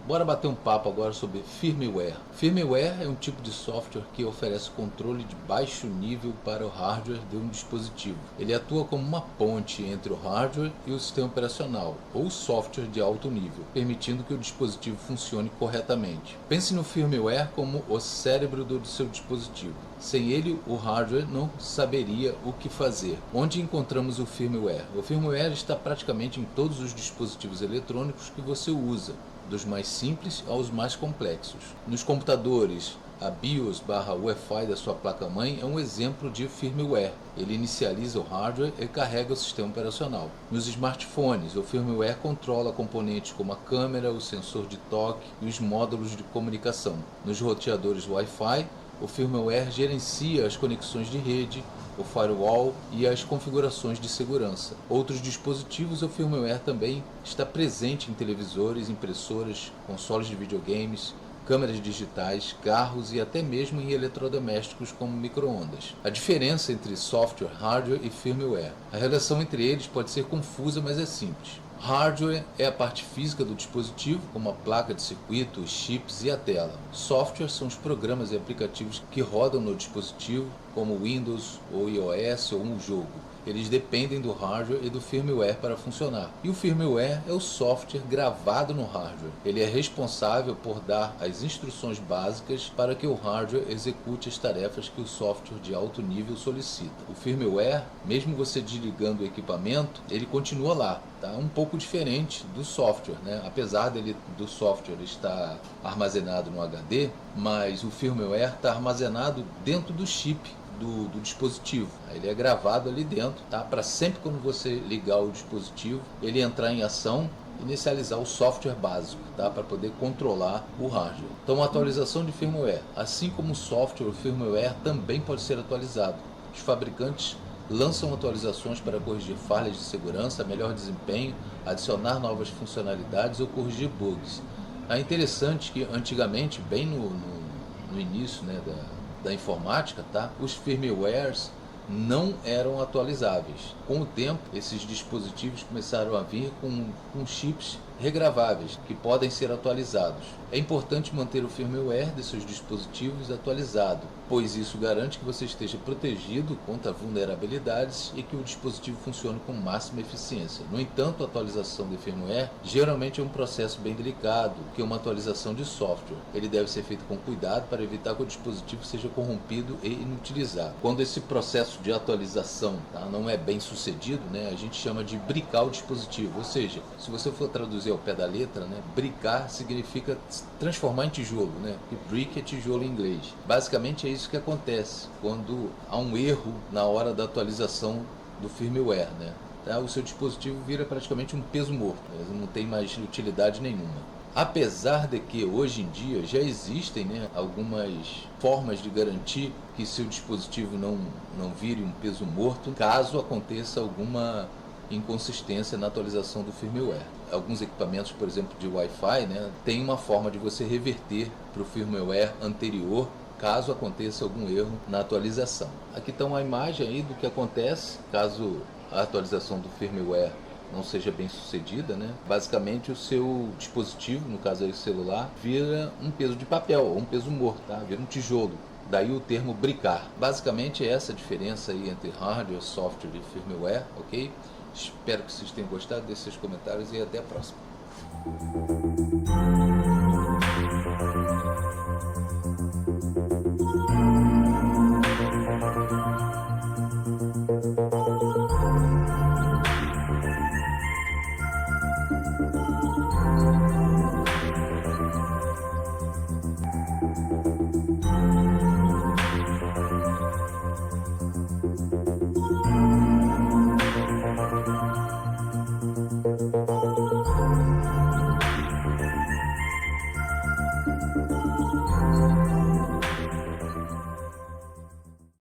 Bora bater um papo agora sobre firmware. Firmware é um tipo de software que oferece controle de baixo nível para o hardware de um dispositivo. Ele atua como uma ponte entre o hardware e o sistema operacional, ou software de alto nível, permitindo que o dispositivo funcione corretamente. Pense no firmware como o cérebro do seu dispositivo. Sem ele, o hardware não saberia o que fazer. Onde encontramos o firmware? O firmware está praticamente em todos os dispositivos eletrônicos que você usa, dos mais simples aos mais complexos. Nos computadores, a BIOS/Wi-Fi da sua placa-mãe é um exemplo de firmware. Ele inicializa o hardware e carrega o sistema operacional. Nos smartphones, o firmware controla componentes como a câmera, o sensor de toque e os módulos de comunicação. Nos roteadores Wi-Fi, o firmware gerencia as conexões de rede, o firewall e as configurações de segurança. Outros dispositivos, o firmware também está presente em televisores, impressoras, consoles de videogames, câmeras digitais, carros e até mesmo em eletrodomésticos como micro-ondas. A diferença entre software, hardware e firmware. A relação entre eles pode ser confusa, mas é simples. Hardware é a parte física do dispositivo, como a placa de circuito, os chips e a tela. Software são os programas e aplicativos que rodam no dispositivo, como Windows ou iOS ou um jogo. Eles dependem do hardware e do firmware para funcionar. E o firmware é o software gravado no hardware. Ele é responsável por dar as instruções básicas para que o hardware execute as tarefas que o software de alto nível solicita. O firmware, mesmo você desligando o equipamento, ele continua lá. Tá um pouco diferente do software, né? Apesar do software estar armazenado no HD, mas o firmware está armazenado dentro do chip do dispositivo. Ele é gravado ali dentro, tá? Para sempre quando você ligar o dispositivo, ele entrar em ação, inicializar o software básico, tá? Para poder controlar o hardware. Então, a atualização de firmware, assim como o software, o firmware também pode ser atualizado. Os fabricantes lançam atualizações para corrigir falhas de segurança, melhor desempenho, adicionar novas funcionalidades ou corrigir bugs. É interessante que antigamente, bem no início, né, da informática, tá? Os firmwares não eram atualizáveis. Com o tempo, esses dispositivos começaram a vir com chips regraváveis, que podem ser atualizados. É importante manter o firmware de seus dispositivos atualizado, pois isso garante que você esteja protegido contra vulnerabilidades e que o dispositivo funcione com máxima eficiência. No entanto, a atualização de firmware geralmente é um processo bem delicado, que é uma atualização de software. Ele deve ser feito com cuidado para evitar que o dispositivo seja corrompido e inutilizado. Quando esse processo de atualização, tá, não é bem sucedido, né, a gente chama de bricar o dispositivo, ou seja, se você for traduzir ao pé da letra, né, bricar significa transformar em tijolo, né, e brick é tijolo em inglês. Basicamente é isso que acontece quando há um erro na hora da atualização do firmware, né, tá? O seu dispositivo vira praticamente um peso morto, né, não tem mais utilidade nenhuma. Apesar de que hoje em dia já existem, né, algumas formas de garantir que seu dispositivo não vire um peso morto caso aconteça alguma inconsistência na atualização do firmware. Alguns equipamentos, por exemplo, de Wi-Fi, né, tem uma forma de você reverter para o firmware anterior caso aconteça algum erro na atualização. Aqui está uma imagem aí do que acontece caso a atualização do firmware não seja bem sucedida, né? Basicamente o seu dispositivo, no caso aí o celular, vira um peso de papel, ou um peso morto, tá? Vira um tijolo. Daí o termo bricar. Basicamente é essa a diferença aí entre hardware, software e firmware, ok? Espero que vocês tenham gostado, deixe seus comentários e até a próxima.